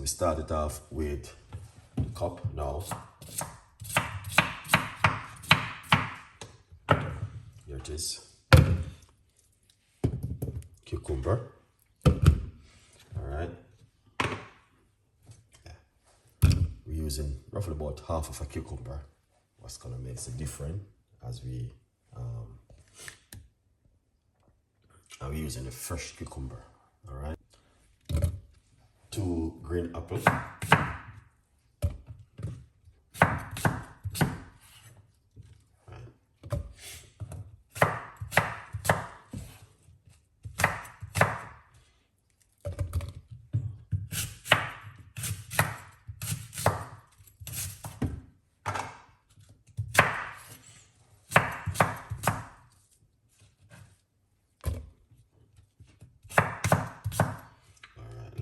we started off with the cup now. Here it is. Cucumber. Alright. Yeah. We're using roughly about half of a cucumber. What's gonna make it different as we're using a fresh cucumber. Alright. 2 green apples.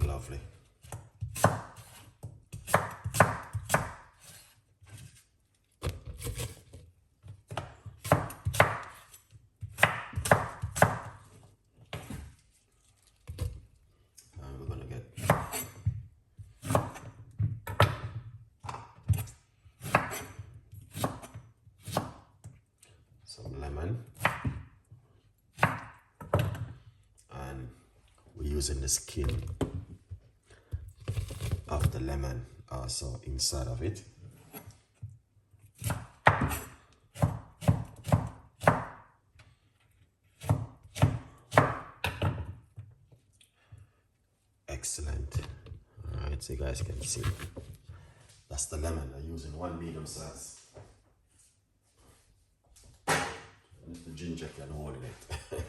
Lovely. And we're gonna get some lemon, and we're using the skin of the lemon also inside of it. Excellent. All right, so you guys can see that's the lemon. I'm using 1 medium size. And if the ginger can hold it.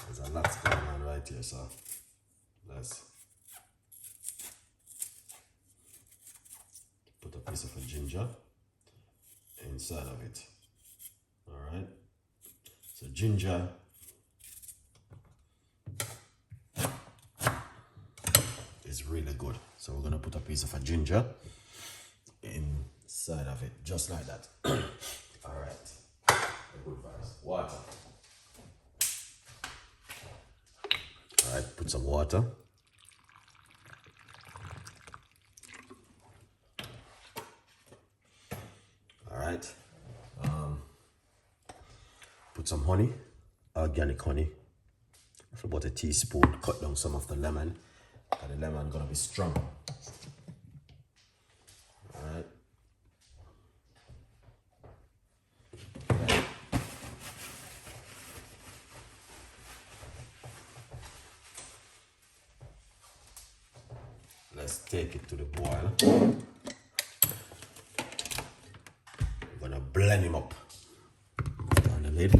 There's a lot going on right here, so let's put a piece of a ginger inside of it. All right. So ginger is really good. So we're gonna put a piece of a ginger inside of it, just like that. All right. Good vibes. Water. All right. Put some water. Right. Put some honey, organic honey, for about a teaspoon. Cut down some of the lemon, and the lemon gonna be strong. All right. Let's take it to the boil. We're gonna blend him up. Turn the lid.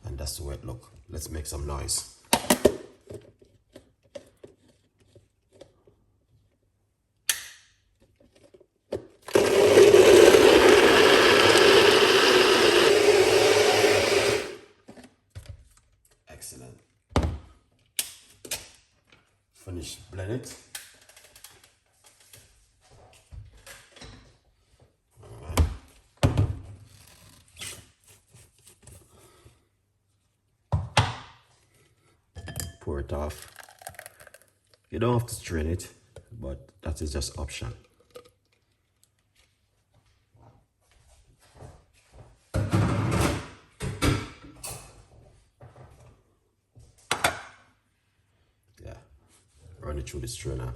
And that's the way it looks. Let's make some noise. Excellent. Finish blend it. Pour it off. You don't have to strain it, but that is just option. Yeah, run it through the strainer.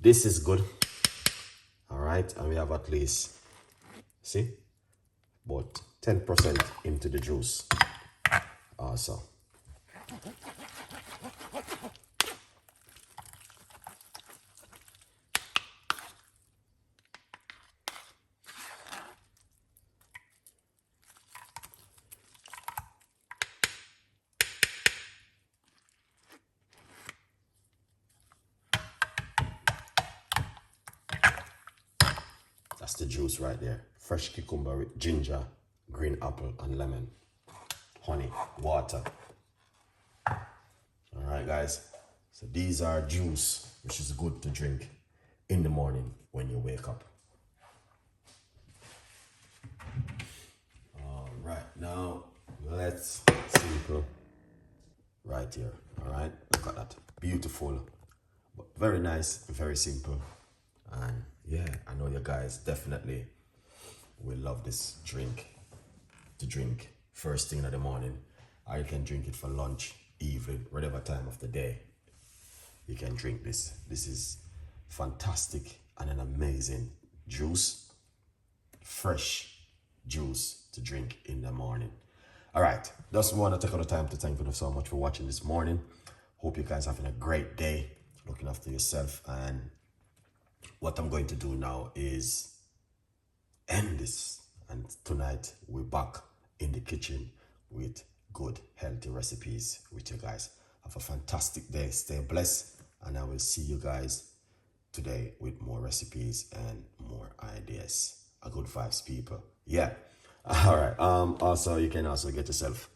This is good. All right, and we have at least, see, about 10% into the juice also. That's the juice right there. Fresh cucumber with ginger, green apple, and lemon. Honey, water. All right, guys. So these are juice, which is good to drink in the morning when you wake up. All right, now let's simple right here. All right, look at that. Beautiful, but very nice, very simple. And yeah, I know you guys definitely will love this drink to drink first thing in the morning. Or you can drink it for lunch, evening, whatever time of the day. You can drink this. This is fantastic and an amazing juice. Fresh juice to drink in the morning. All right, just want to take out the time to thank you so much for watching this morning. Hope you guys having a great day, looking after yourself. And what I'm going to do now is end this. And tonight we're back in the kitchen with good, healthy recipes with you guys. Have a fantastic day. Stay blessed. And I will see you guys today with more recipes and more ideas. A good vibes, people. Yeah. All right. Also, you can also get yourself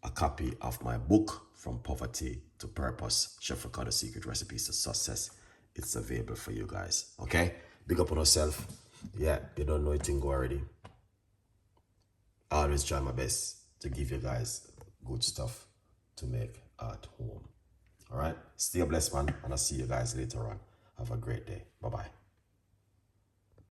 a copy of my book, From Poverty to Purpose, Chef Ricardo Secret Recipes to Success. It's available for you guys. Okay? Big up on yourself. Yeah, you don't know it thing already. I always try my best to give you guys good stuff to make at home. All right? Stay blessed, man. And I'll see you guys later on. Have a great day. Bye-bye.